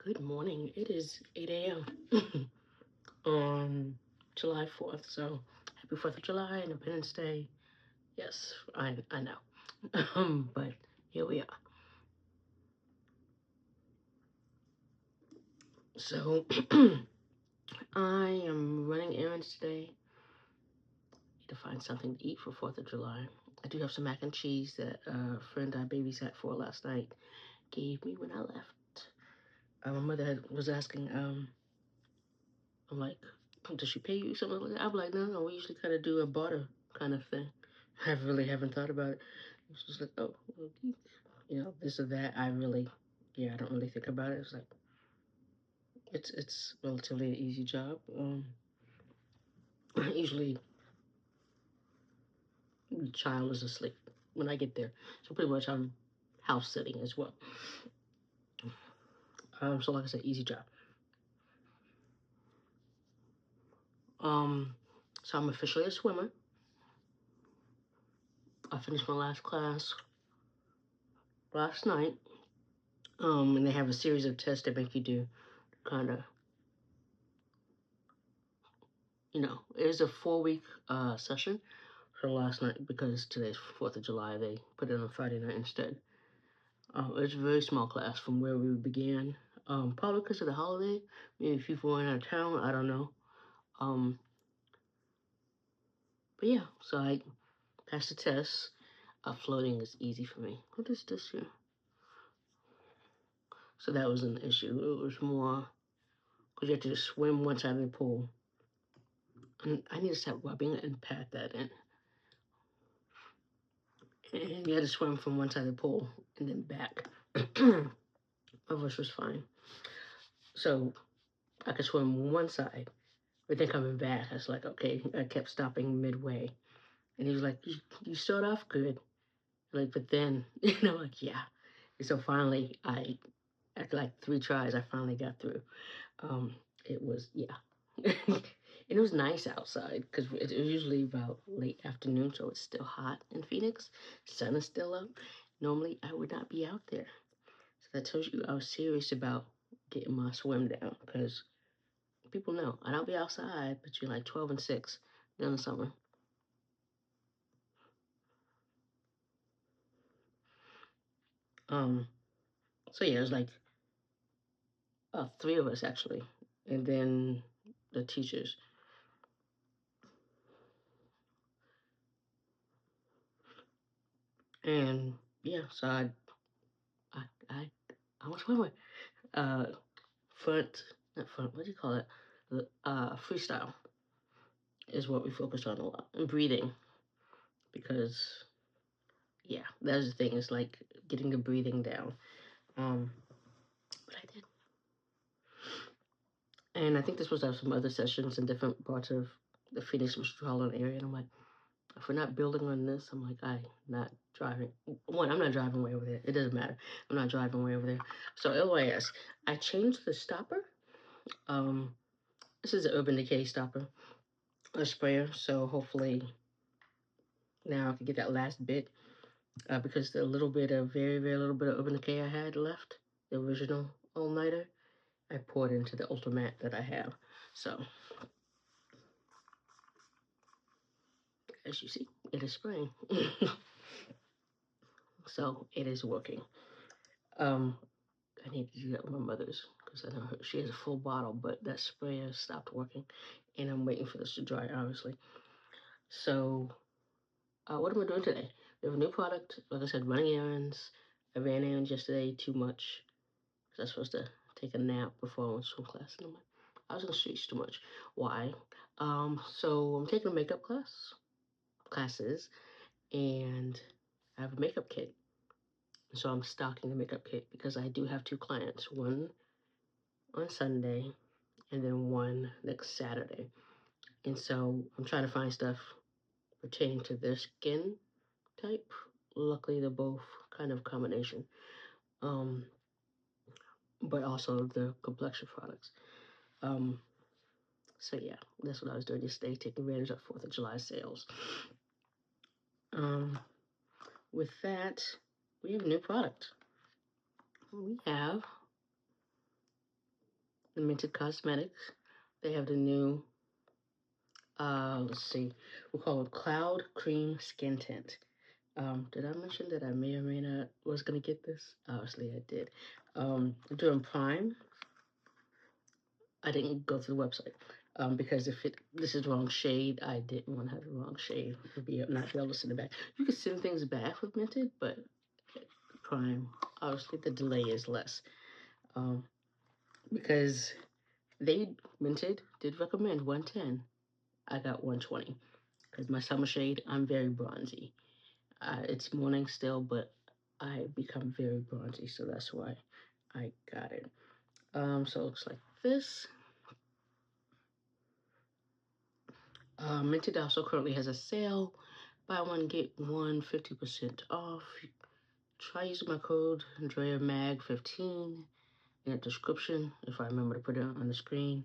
Good morning. It is 8 a.m. on July 4th. So happy 4th of July, Independence Day. Yes, I know. But here we are. So I am running errands today. Need to find something to eat for 4th of July. I do have some mac and cheese that a friend I babysat for last night gave me when I left. My mother was asking, I'm like, does she pay you something like that? I'm like, no, we usually kind of do a barter kind of thing. I really haven't thought about it. It's just like, oh, this or that. I don't really think about it. It's like, it's relatively an easy job. Usually the child is asleep when I get there. So pretty much I'm house sitting as well. So like I said, easy job. So I'm officially a swimmer. I finished my last class last night. And they have a series of tests that make you do kind of, it was a 4-week session. So last night, because today's 4th of July, they put it on Friday night instead. It's a very small class from where we began. Probably because of the holiday. Maybe people went out of town, I don't know. But yeah, so I passed the test. Floating is easy for me. What is this here? So that was an issue. It was more, because you have to just swim one side of the pool. And I need to stop rubbing it and pat that in. And you had to swim from one side of the pool and then back. Of which was fine. So I could swim one side, but then coming back, I was like, okay, I kept stopping midway. And he was like, you start off good. Like, but then, like, yeah. And so finally, after like 3 tries, I finally got through. It was, yeah. And it was nice outside because it was usually about late afternoon, so it's still hot in Phoenix. Sun is still up. Normally, I would not be out there. So that tells you I was serious about getting my swim down, because people know I don't be outside between like 12 and 6 during the summer. So yeah, it was like 3 of us actually, and then the teachers. And yeah, so I was swimming. Not front, what do you call it? Freestyle is what we focused on a lot, and breathing, because yeah, that's the thing. It's like getting the breathing down. But I did. And I think this was have some other sessions in different parts of the Phoenix metropolitan area. And I'm like, if we're not building on this, I'm like, I'm not driving. One, I'm not driving way over there. It doesn't matter. I'm not driving way over there. So LYS, I changed the stopper. This is an Urban Decay stopper, a sprayer. So hopefully now I can get that last bit, because the little bit of, very, very little bit of Urban Decay I had left, the original all-nighter, I poured into the Ultimate that I have. So as you see, it is spraying. So it is working. I need to do that with my mother's, because I know she has a full bottle, but that sprayer stopped working, and I'm waiting for this to dry, obviously. So what am I doing today? We have a new product. Like I said, running errands. I ran errands yesterday too much, because I was supposed to take a nap before I went to swim class. And I was in the streets too much. Why? So I'm taking a makeup classes, and I have a makeup kit. So I'm stocking the makeup kit because I do have 2 clients, one on Sunday and then one next Saturday. And so I'm trying to find stuff pertaining to their skin type. Luckily, they're both kind of combination. But also the complexion products. So yeah, that's what I was doing yesterday, taking advantage of 4th of July sales. With that, we have a new product. We have the Mented Cosmetics. They have the new, let's see, we'll call it Cloud Cream Skin Tint. Did I mention that I may or may not was gonna get this? Obviously I did. During Prime, I didn't go to the website because if this is the wrong shade, I didn't want to have the wrong shade to not be able to send it back. You can send things back with Mented, but Prime, obviously the delay is less because Mented did recommend 110. I got 120 because my summer shade, I'm very bronzy. It's morning still, but I become very bronzy, so that's why I got it. So it looks like this. Mented also currently has a sale. Buy one, get one 50% off. Try using my code DreaMag15 in the description if I remember to put it on the screen.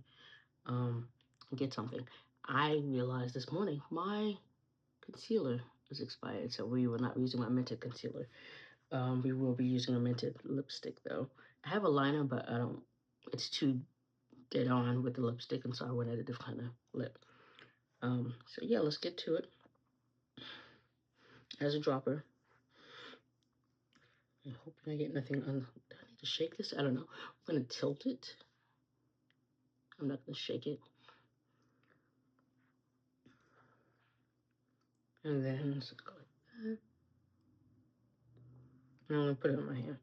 Get something. I realized this morning my concealer is expired, so we will not be using my Mented concealer. We will be using a Mented lipstick though. I have a liner, but I don't. It's too dead on with the lipstick, and so I wanted a different kind of lip. So yeah, let's get to it. As a dropper. I'm hoping I get nothing on. Do I need to shake this? I don't know. I'm gonna tilt it. I'm not gonna shake it. And then let's go like that. And I'm gonna put it on my hand.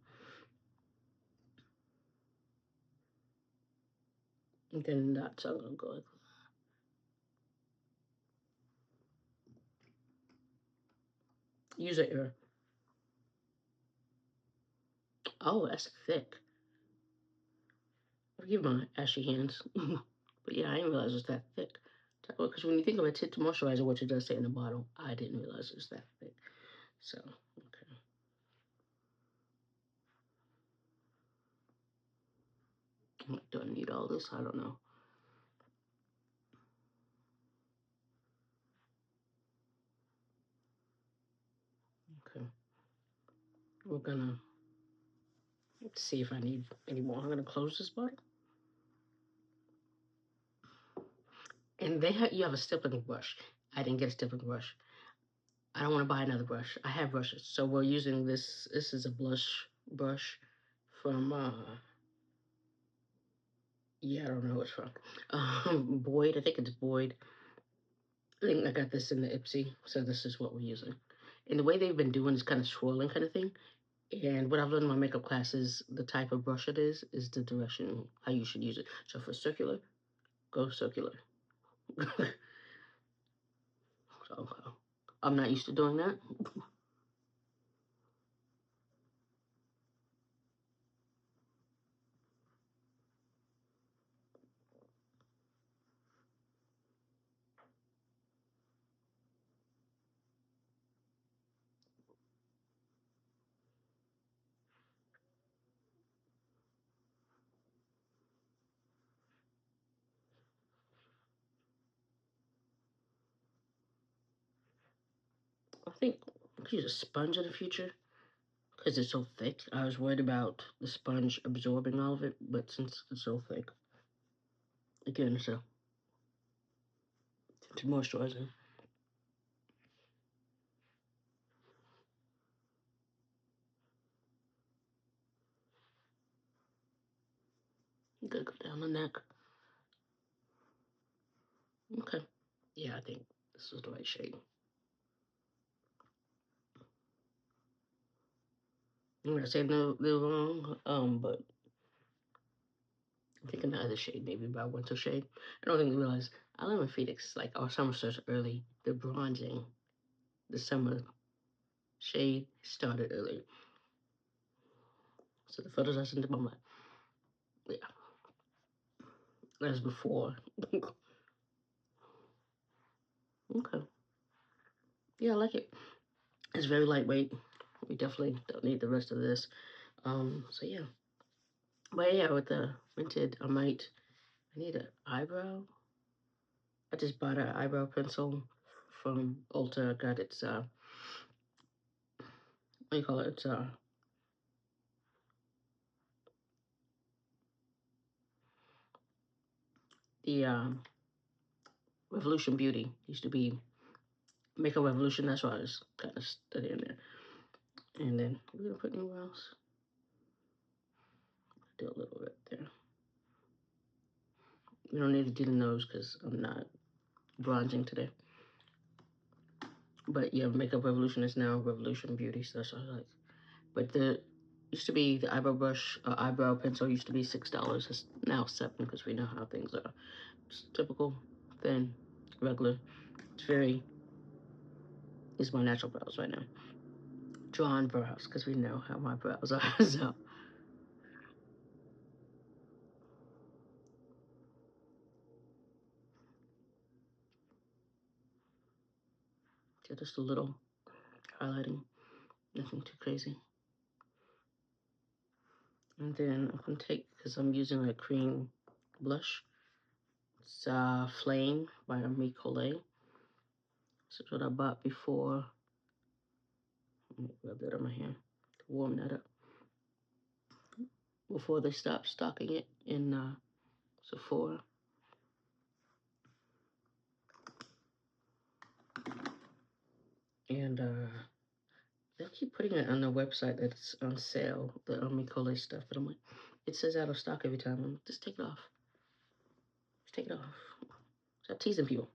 And then that's how I'm gonna go like that. User error. Oh, that's thick. Forgive my ashy hands. But yeah, I didn't realize it was that thick. Because when you think of a tint moisturizer, what it does say in the bottle, I didn't realize it was that thick. So, okay. Do I need all this? I don't know. Okay. We're gonna see if I need any more. I'm gonna close this bottle. And you have a stippling brush. I didn't get a stippling brush. I don't want to buy another brush. I have brushes. So we're using this. This is a blush brush from, yeah, I don't know who it's from. Boyd, I think it's Boyd. I think I got this in the Ipsy. So this is what we're using. And the way they've been doing is kind of swirling kind of thing. And what I've learned in my makeup class is the type of brush it is the direction, how you should use it. So for circular, go circular. So I'm not used to doing that. I think I could use a sponge in the future because it's so thick. I was worried about the sponge absorbing all of it, but since it's so thick, again, it's a tinted moisturizer. You gotta go down the neck. Okay. Yeah, I think this is the right shade. I'm gonna say no, they're wrong, but I'm thinking the other shade, maybe about winter shade. I don't think they realize I live in Phoenix, like our summer starts early. The bronzing, the summer shade started early. So the photos I sent to my yeah, that's before. Okay. Yeah, I like it. It's very lightweight. We definitely don't need the rest of this. So yeah. But yeah, with the Mented, I need an eyebrow. I just bought an eyebrow pencil from Ulta. I got its, what do you call it? It's, the Revolution Beauty. Used to be Makeup Revolution. That's why I was kind of studying there. And then we're gonna put anywhere else. Do a little right there. We don't need to do the nose because I'm not bronzing today. But yeah, Makeup Revolution is now Revolution Beauty, so that's what I like. But the used to be the eyebrow brush, eyebrow pencil used to be $6. It's now $7 because we know how things are. It's typical, thin, regular. It's my natural brows right now. Drawn brows because we know how my brows are. So just a little highlighting, nothing too crazy. And then I'm gonna take, because I'm using a cream blush. It's Flame by Colê. This is what I bought before. Let me rub that on my hand to warm that up. Before they stopped stocking it in Sephora. And they keep putting it on their website that it's on sale, the Colê stuff. But I'm like, it says out of stock every time. I'm like, just take it off. Just take it off. Stop teasing people.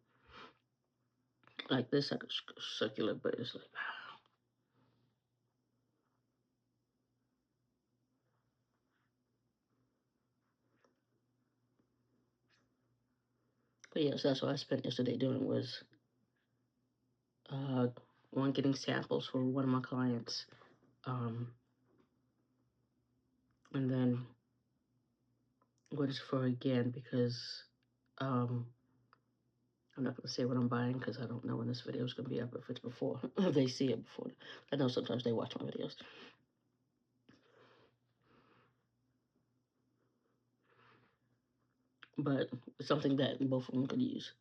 Like this, like a circular, but it's like, but yes, that's what I spent yesterday doing was one getting samples for one of my clients, and then going to Sephora again because I'm not gonna say what I'm buying because I don't know when this video is gonna be up. If it's before, if they see it before, I know sometimes they watch my videos. But it's something that both of them could use,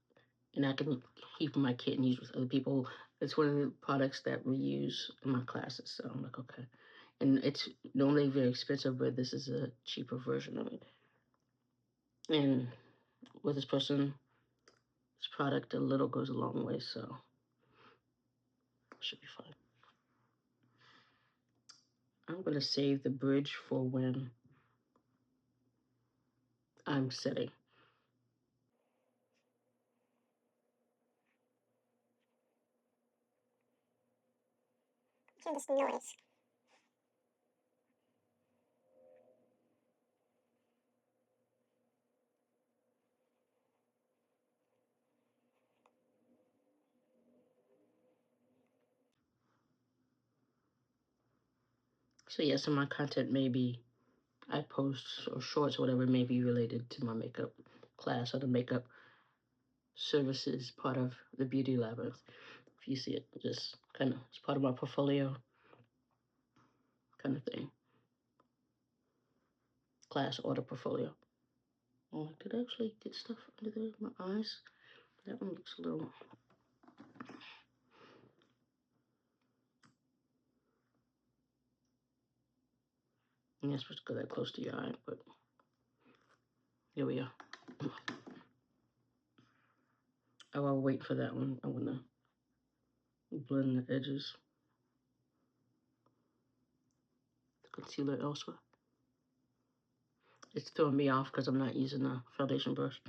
and I can keep my kit and use with other people. It's one of the products that we use in my classes, so I'm like, okay. And it's normally very expensive, but this is a cheaper version of it. And with this product, a little goes a long way, so it should be fine. I'm gonna save the bridge for when I'm setting. Hear this noise. So yeah, some of my content maybe I post or shorts or whatever may be related to my makeup class or the makeup services part of the Beauty Labyrinth. If you see it, just kind of it's part of my portfolio kind of thing. Class order portfolio. Oh, I did actually get stuff under my eyes. That one looks a little. You're not supposed to go that close to your eye, but here we are. Oh, I'll wait for that one. I want to blend the edges. The concealer elsewhere. It's throwing me off because I'm not using a foundation brush.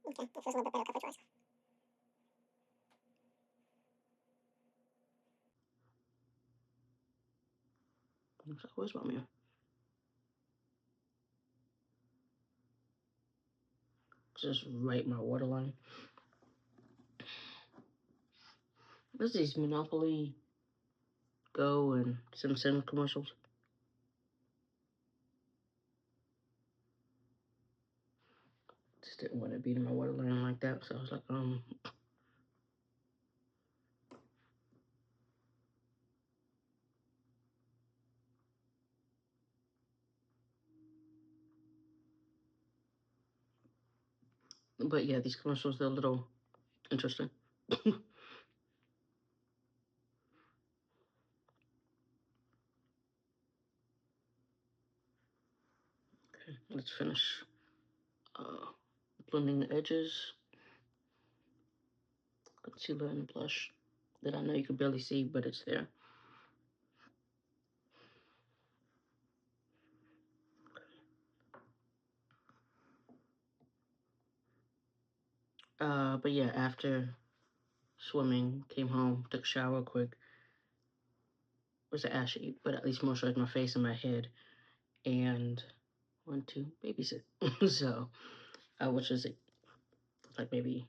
Okay, that feels a little bit better coverage-wise. So where's my mirror? Just right my waterline. What's these Monopoly Go and Sim commercials? Just didn't want to be in my waterline like that, so I was like, But yeah, these commercials, they're a little interesting. let's finish blending the edges, concealer and blush that I know you can barely see, but it's there. But yeah, after swimming, came home, took a shower quick. Was ashy, but at least moisturized my face and my head, and went to babysit. So, which is like maybe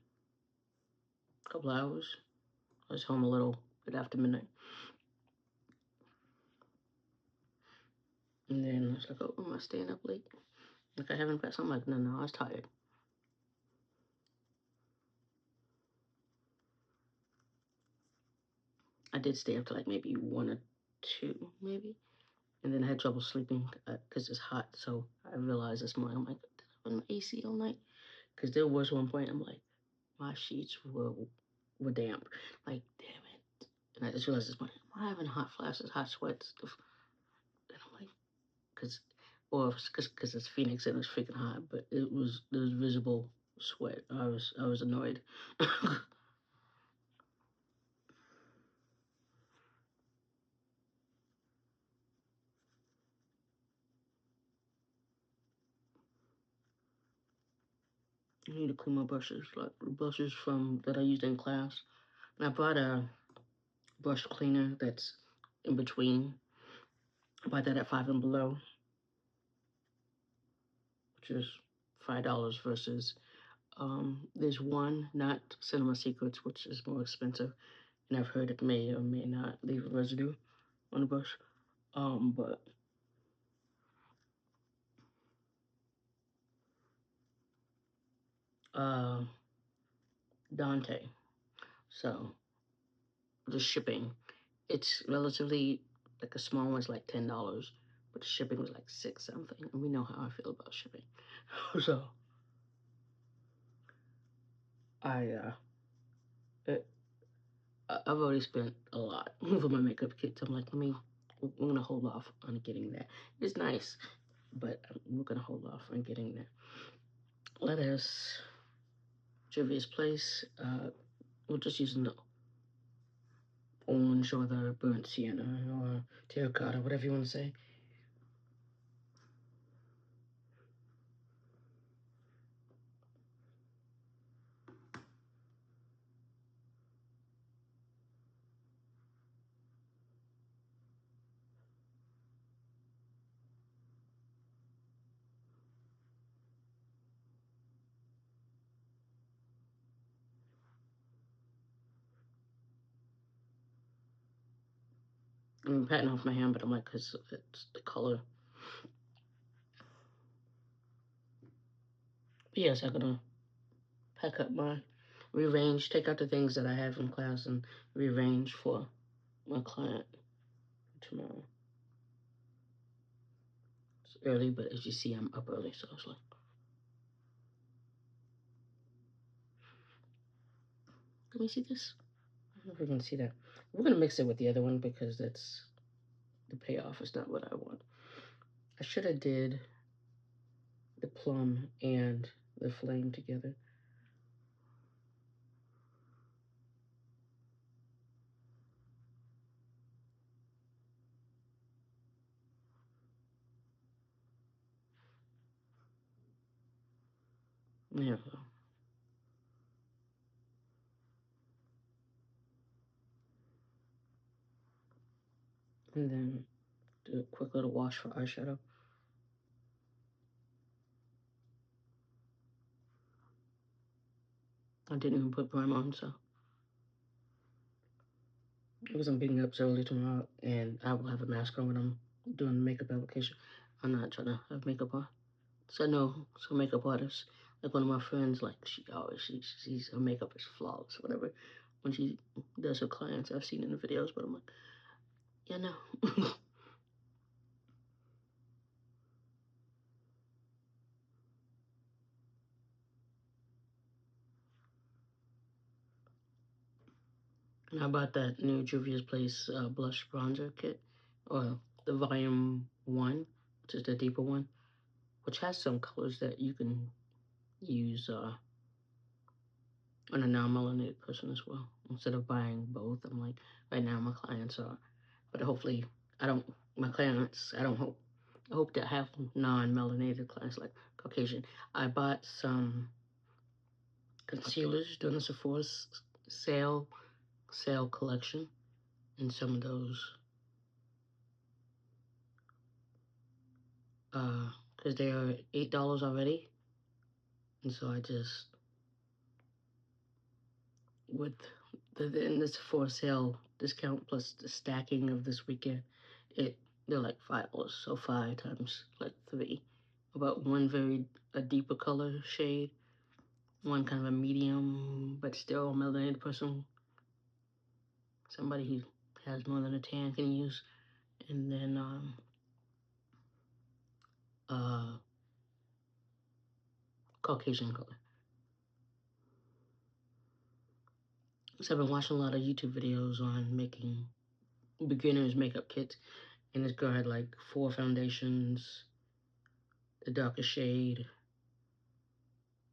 a couple hours. I was home a little bit after midnight. And then I was like, oh, am I staying up late? Like I haven't passed. I'm like, no, I was tired. I did stay up to like maybe 1 or 2, maybe. And then I had trouble sleeping because it's hot. So I realized this morning, I'm like, did I have an AC all night? Because there was one point, I'm like, my sheets were damp. Like, damn it. And I just realized this morning, am I having hot flashes, hot sweats? And I'm like, because it's Phoenix and it's freaking hot, but there was visible sweat. I was annoyed. I need to clean my brushes, like the brushes from that I used in class. And I bought a brush cleaner that's in between. I bought that at Five and Below, which is $5 versus there's one, not Cinema Secrets, which is more expensive, and I've heard it may or may not leave a residue on the brush. But Dante. So the shipping, it's relatively like a small one's like $10, but the shipping was like 6 something, and we know how I feel about shipping. So I it, I've already spent a lot for my makeup kits. I'm like, we're gonna hold off on getting that. It's nice, but we're gonna hold off on getting that. Let us Juvia's Place. We're just using the orange or the burnt sienna or terracotta, whatever you want to say. I'm patting off my hand, but I'm like, because it's the color. But yes, I'm gonna pack up rearrange, take out the things that I have from class and rearrange for my client tomorrow. It's early, but as you see, I'm up early, so it's like, can we see this? I don't know if we can see that. We're gonna mix it with the other one because that's the payoff is not what I want. I should have did the plum and the flame together. Yeah. And then do a quick little wash for eyeshadow. I didn't even put primer on, so because I'm beating up so early tomorrow, and I will have a mask on when I'm doing the makeup application. I'm not trying to have makeup on. So I know some makeup artists, like one of my friends, like she's her makeup is flawless, whatever. When she does her clients, I've seen in the videos, but I'm like, yeah, no. And I bought that new Juvia's Place blush bronzer kit, or the volume 1, which is the deeper one. which has some colors that you can use on a non-melanated person as well. Instead of buying both, I'm like, right now my clients are, but hopefully I don't, my clients, I hope to have non-melanated clients like Caucasian. I bought some concealers during the Sephora sale collection, and some of those, because they are $8 already, and so I just, with the Sephora sale discount plus the stacking of this weekend, they're like $5, so 5 times like 3. About one a deeper color shade, one kind of a medium but still a melanated person, somebody who has more than a tan can use, and then Caucasian color. So I've been watching a lot of YouTube videos on making beginners makeup kits, and this girl had like 4 foundations, the darker shade,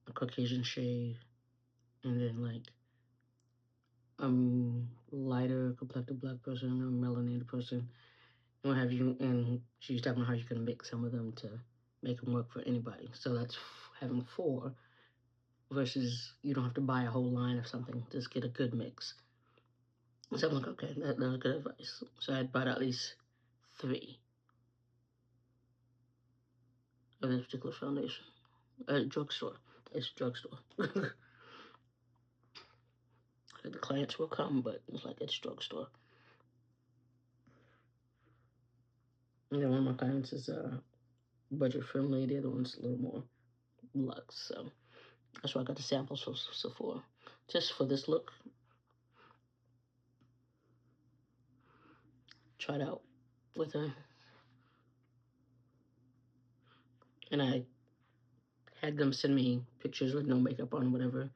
a Caucasian shade, and then like lighter complected black person, a melanated person, and what have you. And she was talking about how you can mix some of them to make them work for anybody. So that's having 4 versus you don't have to buy a whole line of something. Just get a good mix. So I'm like, okay, that was good advice. So I bought at least 3 of this particular foundation. Drugstore. It's drugstore. The clients will come, but it's like it's drugstore. And then one of my clients is budget friendly. The other one's a little more luxe. So that's why I got the samples from Sephora. Just for this look. Tried out with her. And I had them send me pictures with no makeup on, whatever.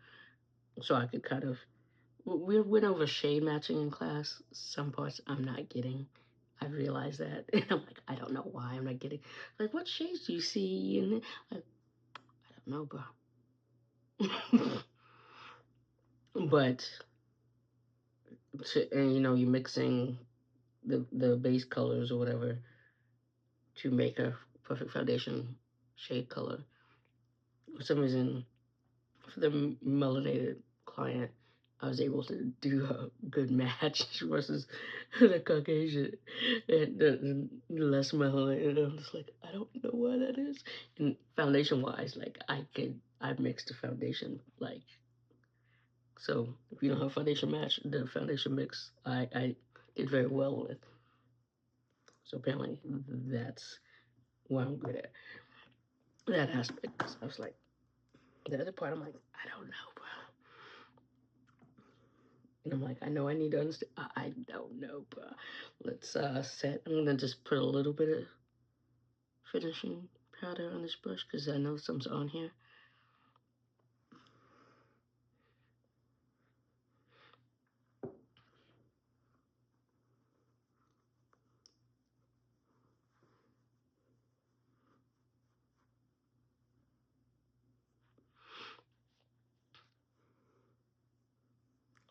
So I could kind of, we went over shade matching in class. Some parts I'm not getting. I realized that. And I'm like, I don't know why I'm not getting. Like, what shades do you see? And like, I don't know, bro. But, and you know, you're mixing the base colors or whatever to make a perfect foundation shade color. For some reason, for the melanated client, I was able to do a good match versus the Caucasian and the less melanated. I'm just like, I don't know why that is. And foundation wise, like I mixed the foundation like, so if you don't have foundation match, the foundation mix I did very well with. So apparently that's what I'm good at. That aspect. So I was like, the other part, I'm like, I don't know, bro. And I'm like, I know I need to understand. I don't know, bro. Let's set. I'm gonna just put a little bit of finishing powder on this brush because I know some's on here.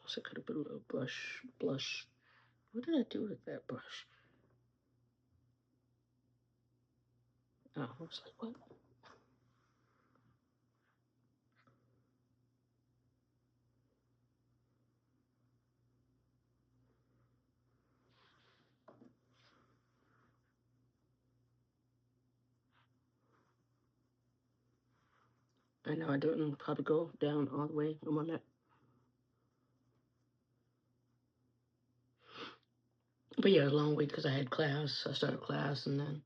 Also could have put a little blush. What did I do with that brush? Oh, I was like, what? I know I didn't probably go down all the way. I'm on that. But yeah, it was a long week because I had class. I started class and then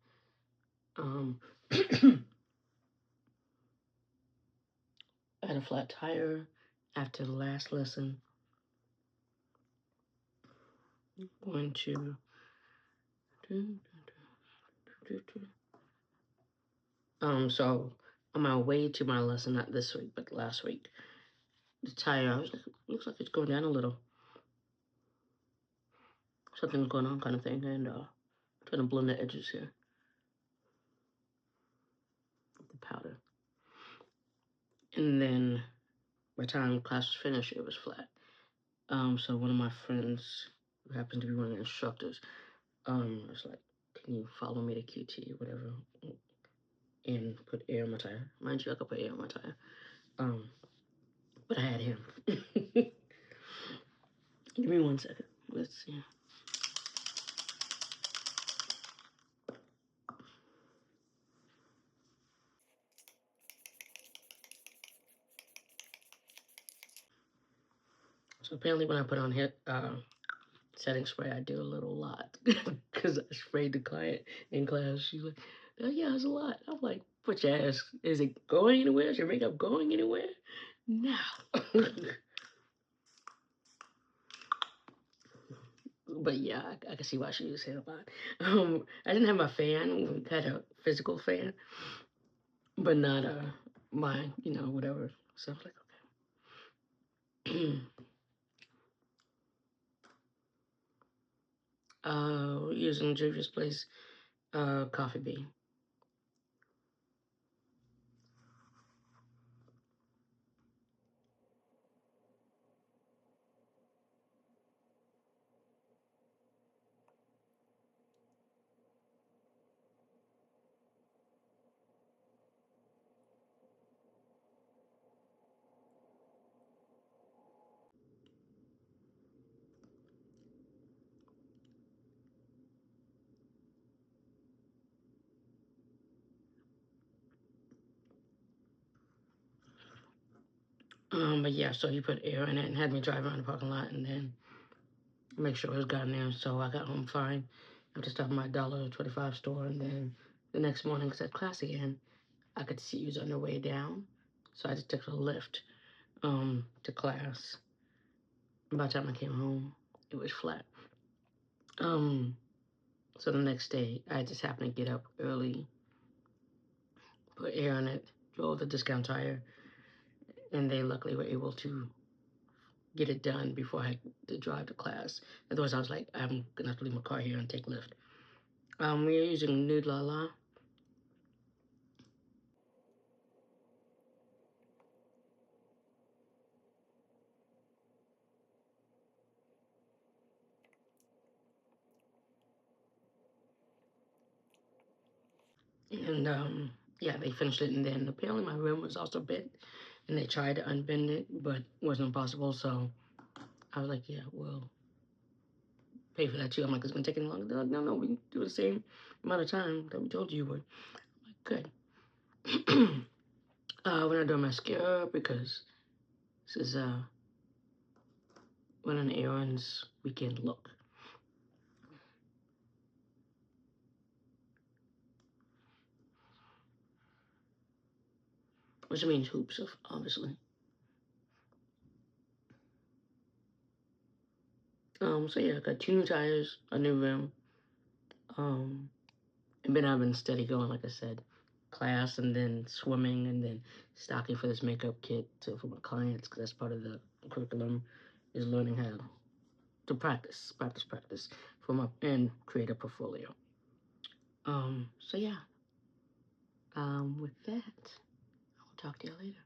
I had a flat tire after the last lesson. Going to so on my way to my lesson, not this week, but last week, the tire, I was like, looks like it's going down a little. Something's going on kind of thing, and trying to blend the edges here. And then by the time class was finished, it was flat. So one of my friends, who happened to be one of the instructors, was like, "Can you follow me to QT or whatever, and put air on my tire?" Mind you, I could put air on my tire. But I had him. Give me 1 second. Let's see. So apparently, when I put on setting spray, I do a lot because I sprayed the client in class. She's like, "Oh yeah, it's a lot." I'm like, "But your ass, is it going anywhere? Is your makeup going anywhere?" No. But yeah, I can see why she was saying a lot. I didn't have my fan. We had a physical fan, but not mine. Whatever. So I was like, okay. Using Juvia's Place coffee bean. But yeah, so he put air in it and had me drive around the parking lot and then make sure it was gotten there. So I got home fine after stopping my $1.25 store. And then the next morning, because I had class again, I could see he was on the way down. So I just took a lift to class. And by the time I came home, it was flat. So the next day, I just happened to get up early, put air in it, drove the discount tire, and they luckily were able to get it done before I had to drive to class. Otherwise, I was like, I'm gonna have to leave my car here and take Lyft. We are using Nude La La. And yeah, they finished it, and then apparently my rim was also bent, and they tried to unbend it, but it wasn't possible. So I was like, yeah, we'll pay for that too. I'm like, it's gonna take any longer. They're like, no, we can do the same amount of time that we told you would. I'm like, good. We're not doing mascara because this is one of Aaron's weekend look. Which means hoops, obviously. So yeah, I got 2 new tires, a new rim. And then I've been steady going, like I said, class and then swimming and then stocking for this makeup kit for my clients because that's part of the curriculum is learning how to practice for my and create a portfolio. So yeah. With that, I will talk to you later.